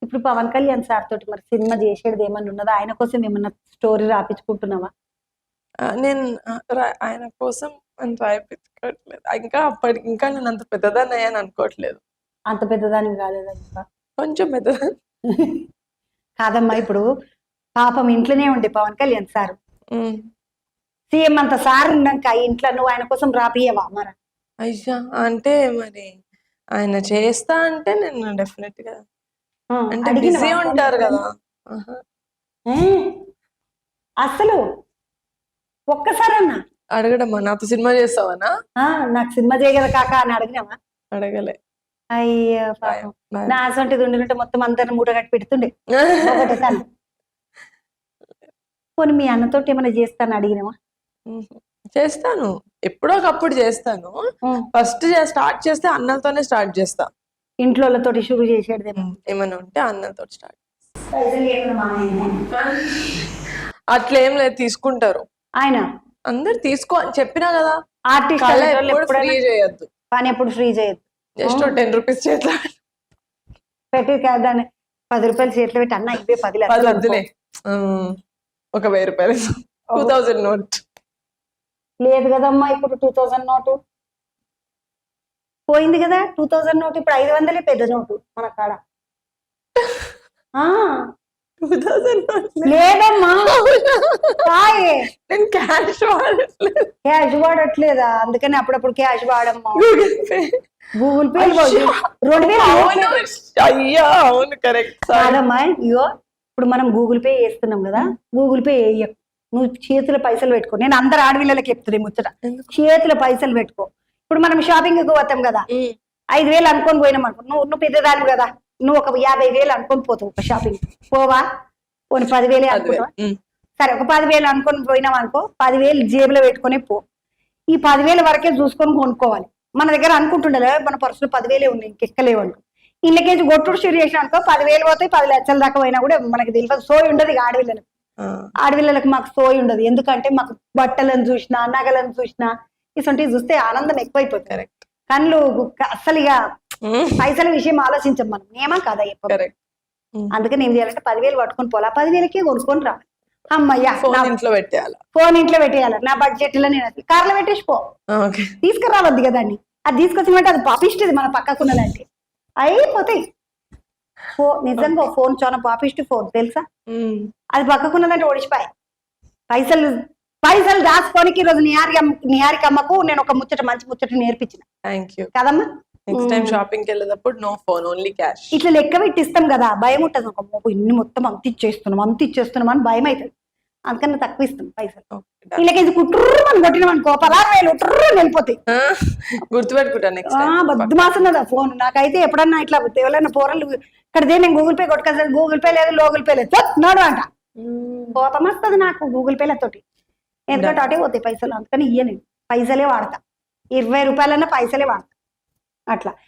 ఇప్పుడు పవన్ కళ్యాణ్ సార్ తోటి మరి సినిమా చేసేది ఏమన్నా ఉన్నదా? ఆయన కోసం ఏమన్నా స్టోరీ రాపించుకుంటున్నావా? నేను ఆయన కోసం అని రాయిపించుకోవట్లేదు. ఇంకా నేను అంత పెద్దదాన్ని అయ్యాను అనుకోవట్లేదు. అంత పెద్దదానికి కాలేదా ఇంకా? కొంచెం పెద్దదాన్ని. కాదమ్మా, ఇప్పుడు పాపం ఇంట్లోనే ఉండే పవన్ కళ్యాణ్ సార్ సీఎం అంత సార్ ఉన్నాక ఇంట్లో నువ్వు ఆయన కోసం రాపియవా మరి? అయ్యా అంటే మరి ఆయన చేస్తా అంటే నేను డెఫినెట్ గా అంటే బిజీ ఉంటారు కదా. అసలు ఒక్కసారన్నా అడగడమ్మా నాతో సినిమా చేస్తావనా? నాకు సినిమా చేయగల కాక అని అడిగినావా? అడగలే. అయ్యా పాపం, నా అసంటిది ఉండి మొత్తం అందరిని మూట కట్టి పెడుతుండే. పోనీ మీ అన్నతోటి ఏమైనా చేస్తాను అడిగినావా? చేస్తాను, ఎప్పుడో ఒకప్పుడు చేస్తాను. ఫస్ట్ స్టార్ట్ చేస్తే అన్నలతోనే స్టార్ట్ చేస్తా. ఇంట్లో షురు చేసేది ఏమైనా ఉంటే అన్నలతో స్టార్ట్. అట్లేం లేదు, తీసుకుంటారు ఆయన. అందరు తీసుకో అని చెప్పినా కదా. ఆర్టిస్ట్ ఫ్రీ చేయొద్దు, పని ఎప్పుడు ఫ్రీ చేయొద్దు. జస్ట్ 10 రూపీస్ చేతిలో పెట్టి దాన్ని 10 రూపాయలు చేతిలో పెట్టి అన్న ఇవే 10 వద్దులే, ఒక 1000 రూపాయలు 2000 నోట్ లేదు కదమ్మా. ఇప్పుడు 2000 నోటు పోయింది కదా. 2000 నోటు ఇప్పుడు 500 పెద్ద నోటు మన కాడ. 2000 లేదమ్మా, నేను క్యాష్ వాడట్లేదా? అందుకని అప్పుడప్పుడు క్యాష్ వాడమ్మా. Google pay 2000. అయ్యా అవును, కరెక్ట్ కాదమ్మా. ఇగో ఇప్పుడు మనం గూగుల్ పే చేస్తున్నాం కదా, గూగుల్ పే వేయకు, నువ్వు చేతుల పైసలు పెట్టుకో. నేను అందరు ఆడపిల్లలకి చెప్తుంది ముచ్చట, చేతుల పైసలు పెట్టుకో. ఇప్పుడు మనం షాపింగ్ కి పోతాం కదా, 5000 అనుకొని పోయినాం అనుకో. నువ్వు పెద్దదాని కదా, నువ్వు ఒక 50,000 అనుకొని పోతావు ఒక షాపింగ్. పోవా? పోనీ 10,000 అనుకుంటావా? సరే, ఒక 10,000 అనుకొని పోయినాం అనుకో, 10,000 జేబులో పెట్టుకునే పో. ఈ 10,000 వరకే చూసుకొని కొనుక్కోవాలి. మన దగ్గర అనుకుంటుండే మన పర్సులో 10,000 ఉన్నాయి, ఇంకెక్కలేవు అనుకో. ఇళ్ళకేసి గొట్టుడు షురు చేసిన అనుకో, 10,000 పోతాయి. 10 లక్షల దాకా పోయినా కూడా మనకి తెలియదు. సోయి ఉండదు ఆడపిల్లలకు. ఆడపిల్లలకు మాకు సోయి ఉండదు, ఎందుకంటే మాకు బట్టలను చూసినా నగలను చూసినా ఇసంటివి చూస్తే ఆనందం ఎక్కువైపోతుంది. కళ్ళు అసలు ఇక పైసల విషయం ఆలోచించం మనం, ఏమా కదా ఎప్పుడు. అందుకని ఏం చేయాలంటే 10,000 పట్టుకొని పోలా, 10,000కే కొనుక్కొని రా. అమ్మయ్యా, ఫోన్ ఇంట్లో పెట్టేయాలి. నా బడ్జెట్ లో నేను కార్లో పెట్టేసిపో, తీసుకురావద్దు కదా అండి. అది తీసుకొచ్చినట్టు అది పాపిస్తుంది మన పక్కకున్నదంటే అయిపోతాయి. నిజంగా ఫోన్ చాలా పాపిస్ట్ ఫోన్ తెలుసా. అది పక్కకున్నదంటే ఓడిచిపోయి పైసలు దాచుకోనికి ఈరోజు నిహారికమ్మకు నేను ఒక మంచి ముచ్చట నేర్పించిన కదమ్మా. నెక్స్ట్ టైం షాపింగ్ కి వెళ్ళేటప్పుడు నో ఫోన్, ఓన్లీ క్యాష్. ఇట్లా లెక్క పెట్టిస్తాం కదా, భయం ఉంటుంది. ఒక ఇన్ని మొత్తం అంత ఇచ్చేస్తున్నాం అని భయం అవుతుంది. అందుకని తక్కువ ఇస్తాం పైసలు. వీళ్ళకి కుట్రు మనం కొట్టినాం అనుకో, 16,000 ఉట్రు వెళ్ళిపోతాయి. గుర్తుపెట్టుకుంటాను. బద్దుమాసన్నదా ఫోన్. నాకైతే ఎప్పుడన్నా ఇట్లా ఎవరైనా పోరలు ఇక్కడ నేను గూగుల్ పే కొట్టుకొస్తాను, గూగుల్ పే లేదు లోగుల్ పే లేదు నడు అంట. కోపం వస్తుంది నాకు గూగుల్ పేలతోటి, ఎందుకంటే అటే పోతాయి పైసలు. అందుకని ఇయ్య నేను పైసలే వాడతా, 20 రూపాయలన్నా పైసలే వాడతా అట్లా.